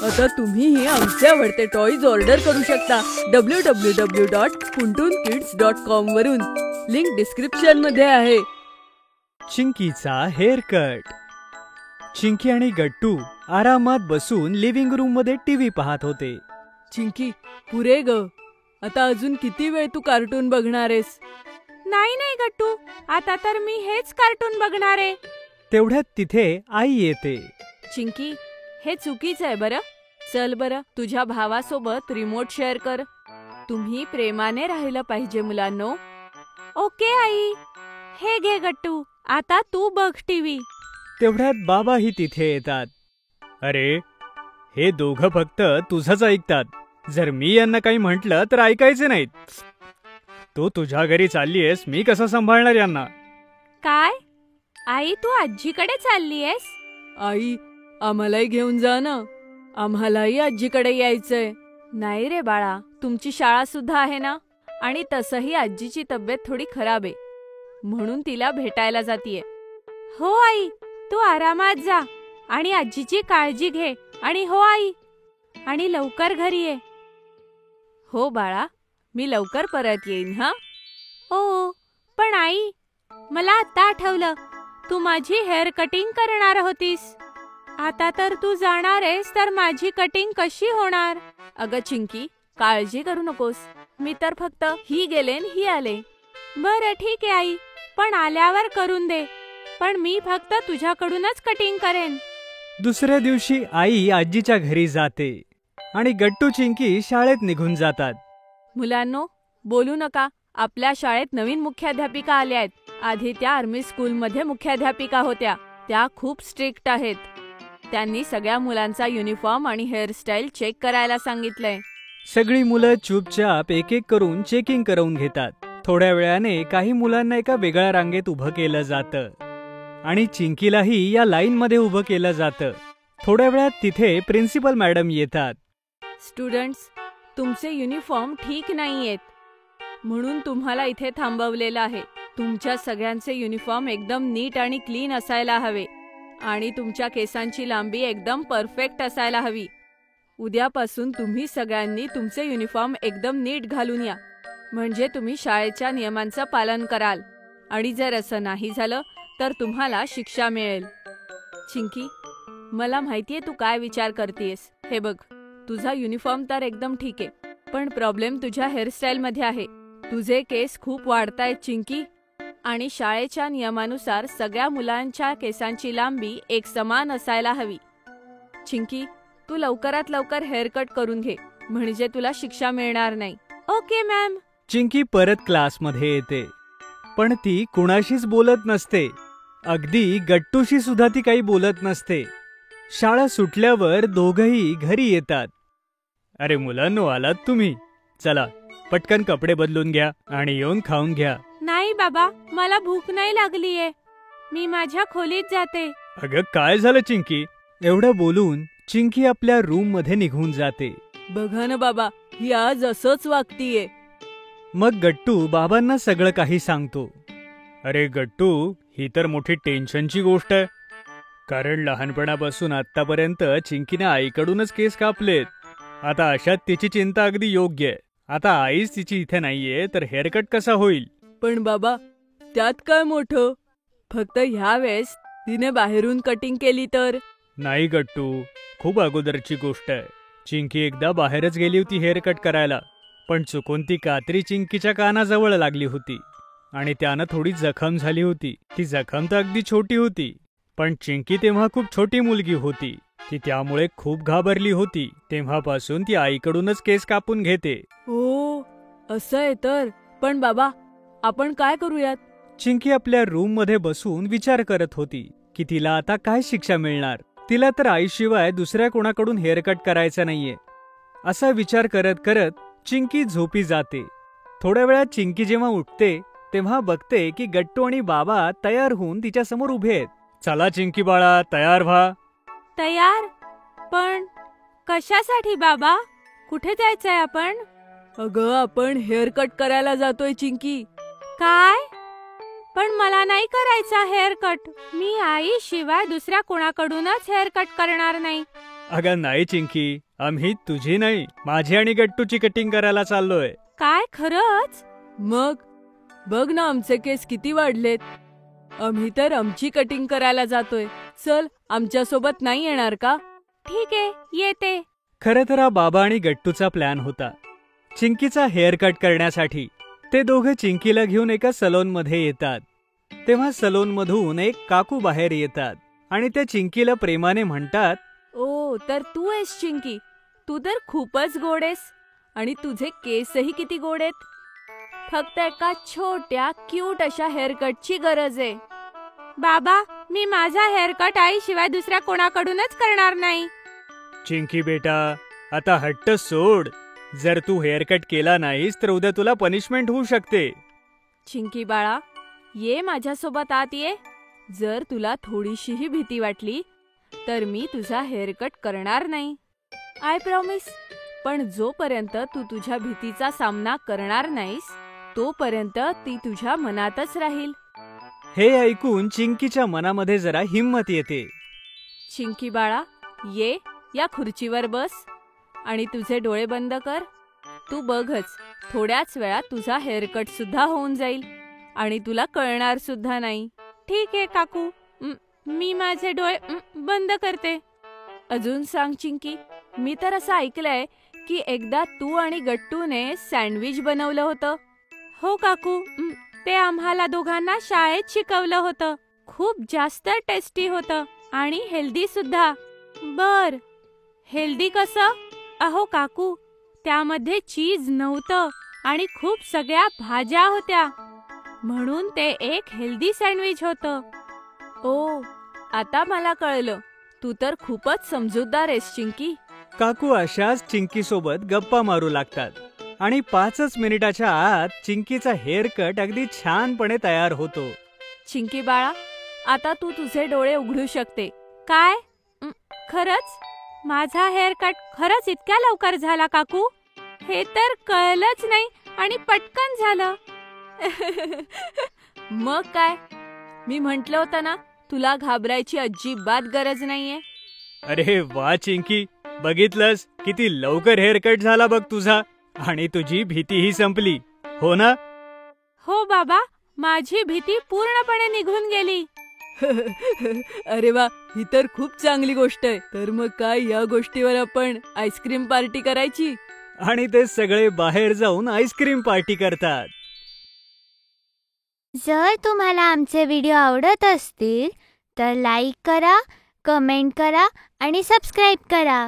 आता तुम्हीही आमचे आवडते टॉयज ऑर्डर करू शकता www.puntunkids.com वरून. लिंक डिस्क्रिप्शन मध्ये आहे. चिंकीचा हेअर कट. चिंकी आणि गट्टू आरामात बसून लिव्हिंग रूम मध्ये टीव्ही पाहत होते. चिंकी, पुरे ग. आता अजून किती वेळ तू कार्टून बघणार आहेस? नाही गट्टू, आता तर मी हेच कार्टून बघणार आहे. तेवढ्यात तिथे आई येते. चिंकी, हे चुकीचं आहे बरं. चल बरं, तुझ्या भावासोबत रिमोट शेअर कर. तुम्ही प्रेमाने राहिलं पाहिजे मुलांनो. Okay I. हे घे गट्टू, आता तू बघ टीव्ही. तेवढ्यात बाबाही तिथे येतात. अरे, हे दोघं फक्त तुझंच ऐकतात. जर मी यांना काही म्हटलं तर ऐकायचे नाहीत. तू तुझ्या घरी चाललीयस, मी कसं सांभाळणार यांना? काय आई, तू आजीकडे चाललीयस? आई, आम्हालाही घेऊन जा ना. आम्हालाही आजीकडे यायचंय. नाही रे बाळा, तुमची शाळा सुद्धा आहे ना. आणि तसंही आजीची तब्येत थोडी खराब आहे, म्हणून तिला भेटायला जातीये. हो आई, तू आरामात जा आणि आजीची काळजी घे. आणि हो आई, आणि लवकर घरी ये. हो बाळा, मी लवकर परत येईन. हा. ओ, पण आई, मला आता आठवलं, तू माझी हेअर कटिंग करणार होतीस. आता तर तू जाणार आहेस, तर माझी कटिंग कशी होणार? अगं चिंकी, काळजी करू नकोस. मी तर फक्त ही गेले न ही आले. बरं ठीक आहे आई, पण आल्यावर करून दे. पण मी फक्त तुझ्याकडूनच कटिंग करेन. दुसऱ्या दिवशी आई आजीच्या घरी जाते आणि गट्टू चिंकी शाळेत निघून जातात. मुलांनो, बोलू नका. आपल्या शाळेत नवीन मुख्याध्यापिका आल्या आहेत. आधी त्या आर्मी स्कूलमध्ये मुख्याध्यापिका होत्या. त्या खूप स्ट्रिक्ट आहेत. त्यांनी सगळ्या मुलांचा युनिफॉर्म आणि हेअरस्टाईल चेक करायला सांगितलंय. सगळी मुलं चुपचाप एक एक करून चेकिंग करून घेतात. थोड्या वेळाने काही मुलांना एका वेगळ्या रांगेत उभं केलं जातं आणि चिंकीलाही या लाईन मध्ये उभं केलं जातं. थोड्या वेळात तिथे प्रिन्सिपल मॅडम येतात. स्टुडंट्स, तुमचे युनिफॉर्म ठीक नाहीयेत, म्हणून तुम्हाला इथे थांबवलेलं आहे. तुमच्या सगळ्यांचे युनिफॉर्म एकदम नीट आणि क्लीन असायला हवे आणि तुमच्या केसांची लांबी एकदम परफेक्ट असायला हवी. उद्यापासून तुम्ही सगळ्यांनी तुमचे युनिफॉर्म एकदम नीट घालून या, म्हणजे तुम्ही शाळेच्या नियमांचं पालन कराल. आणि जर असं नाही झालं तर तुम्हाला शिक्षा मिळेल. चिंकी, मला माहितीये तू काय विचार करतेयस. हे बघ, तुझा युनिफॉर्म तर एकदम ठीक आहे, पण प्रॉब्लेम तुझ्या हेअरस्टाईल मध्ये आहे. तुझे केस खूप वाढतायत चिंकी, आणि शाळेच्या नियमानुसार सगळ्या मुलांच्या केसांची लांबी एक समान असायला हवी. चिंकी, तू लवकरात लवकर हेअर कट करून घे, म्हणजे तुला शिक्षा मिळणार नाही. Okay ma'am. चिंकी परत क्लासमध्ये येते, पण ती कुणाशीच बोलत नसते. अगदी गट्टूशी सुद्धा ती काही बोलत नसते. शाळा सुटल्यावर दोघही घरी येतात. अरे मुलांनो, आलात तुम्ही? चला पटकन कपडे बदलून घ्या आणि येऊन खाऊन घ्या. नाही बाबा, मला भूक नाही लागलीये. मी माझ्या खोलीत जाते. अगं काय झालं चिंकी? एवढं बोलून चिंकी आपल्या रूम मध्ये निघून जाते. बघा ना बाबा, ही आज असंच वागतीये. मग गट्टू बाबांना सगळं काही सांगतो. अरे गट्टू, ही तर मोठी टेन्शनची गोष्ट आहे. कारण लहानपणापासून आतापर्यंत चिंकीने आईकडूनच केस कापलेत. आता अशात तिची चिंता अगदी योग्य आहे. आता आईच तिची इथे नाहीये, तर हेअरकट कसा होईल? पण बाबा, त्यात काय मोठं? फक्त ह्या वेळेस तिने बाहेरून कटिंग केली तर? नाही गट्टू, खूप अगोदरची गोष्ट आहे. चिंकी एकदा बाहेरच गेली होती हेअर कट करायला, पण चुकून ती कात्री चिंकीच्या कानाजवळ लागली होती आणि त्यानं थोडी जखम झाली होती. ती जखम तर अगदी छोटी होती, पण चिंकी तेव्हा खूप छोटी मुलगी होती. ती त्यामुळे खूप घाबरली होती. तेव्हापासून ती आईकडूनच केस कापून घेते. ओ, असं आहे तर. पण बाबा, आपण काय करूयात? चिंकी आपल्या रूम मध्ये बसून विचार करत होती की तिला आता काय शिक्षा मिळणार. तिला तर आईशिवाय दुसऱ्या कोणाकडून हेअरकट करायचा नाहीये. असा विचार करत करत चिंकी झोपी जाते. थोड्या वेळात चिंकी जेव्हा उठते तेव्हा बघते की गट्टू आणि बाबा तयार होऊन तिच्या समोर उभे आहेत. चला चिंकी बाळा, तयार व्हा. तयार? पण कशासाठी बाबा? कुठे जायचंय आपण? अगं, आपण हेअर कट करायला जातोय चिंकी. काय? पण मला नाही करायचा हेअर कट. मी आई शिवाय दुसऱ्या कोणाकडूनच हेअर कट करणार नाही. अगं नाही चिंकी, आम्ही तुझी नाही, माझी आणि गट्टूची कटिंग करायला चाललोय. काय खरंच? मग बघ ना आमचे केस किती वाढलेत. आम्ही तर आमची कटिंग करायला जातोय. चल आमच्या सोबत नाही येणार का? ठीक आहे, येते. खरं तर हा बाबा आणि गट्टूचा प्लॅन होता. चिंकीचा हेअर कट करण्यासाठी ते दोघं चिंकीला घेऊन एका सलोनमध्ये येतात. तेव्हा सलोनमधून एक काकू बाहेर येतात आणि त्या चिंकीला प्रेमाने म्हणतात, ओ, तर तू आहेस चिंकी. तू तर खूपच गोड आहेस आणि तुझे केसही किती गोड आहेत. फक्त एका छोट्या क्यूट अशा हेअरकटची गरज आहे. बाबा, मी माझा हेअरकट आईशिवाय दुसऱ्या कोणाकडूनच करणार नाही. चिंकी बेटा, आता हट्ट सोड. जर तू हेअर कट केला नाहीस तर उद्या तुला पनिशमेंट होऊ शकते. चिंकी बाळा, ये माझ्यासोबत आत ये. जर तुला थोडीशीही भीती वाटली तर मी तुझा हेअरकट करणार नाही. I promise. पण जोपर्यंत तू तुझ्या भीतीचा सामना करणार नाहीस तोपर्यंत ती तुझ्या मनातच राहील. हे ऐकून चिंकीच्या मनामध्ये जरा हिंमत येते. चिंकी बाळा, ये या खुर्चीवर बस आणि तुझे डोळे बंद कर. तू बघच, थोड्याच वेळात तुझा हेअरकट सुद्धा होऊन जाईल आणि तुला कळणार सुद्धा नाही. ठीक आहे काकू, मी माझे डोळे बंद करते. अजून सांग चिंकी, मी तर असं ऐकलंय की एकदा तू आणि गट्टूने सँडविच बनवलं होतं. हो काकू, ते आम्हाला दोघांना शाळेत शिकवलं होतं. खूप जास्त टेस्टी होतं आणि हेल्दी सुद्धा. बर, हेल्दी कसं? अहो काकू, त्यामध्ये चीज नव्हतं आणि खूप सगळ्या भाज्या होत्या, म्हणून ते एक हेल्दी सँडविच होतं. ओ, आता मला कळलं. तू तर खूपच समजूतदार आहेस चिंकी. काकू अशाच चिंकीसोबत गप्पा मारू लागतात आणि 5 मिनिटाच्या आत चिंकीचा हेअर कट अगदी छानपणे तयार होतो. चिंकी बाळा, आता तू तुझे डोळे उघडू शकते. काय? खरंच? माझा हेअर कट खरंच इतक्या लवकर झाला काकू? हे तर कळलंच नाही आणि पटकन झालं. मग काय, मी म्हंटल होतं ना, तुला घाबरायची अजिबात गरज नाहीये. अरे वा चिंकी, बघितलंस किती लवकर हेअर कट झाला बघ तुझा, आणि तुझी भीतीही संपली, हो ना? हो बाबा, माझी भीती पूर्णपणे निघून गेली. अरे वा, ही तर खूप चांगली गोष्ट आहे. तर मग काय, या गोष्टीवर आपण आईस्क्रीम पार्टी करायची? आणि ते सगळे बाहेर जाऊन आईस्क्रीम पार्टी करतात. जर तुम्हाला आमचे व्हिडिओ आवडत असतील तर लाईक करा, कमेंट करा आणि सबस्क्राईब करा.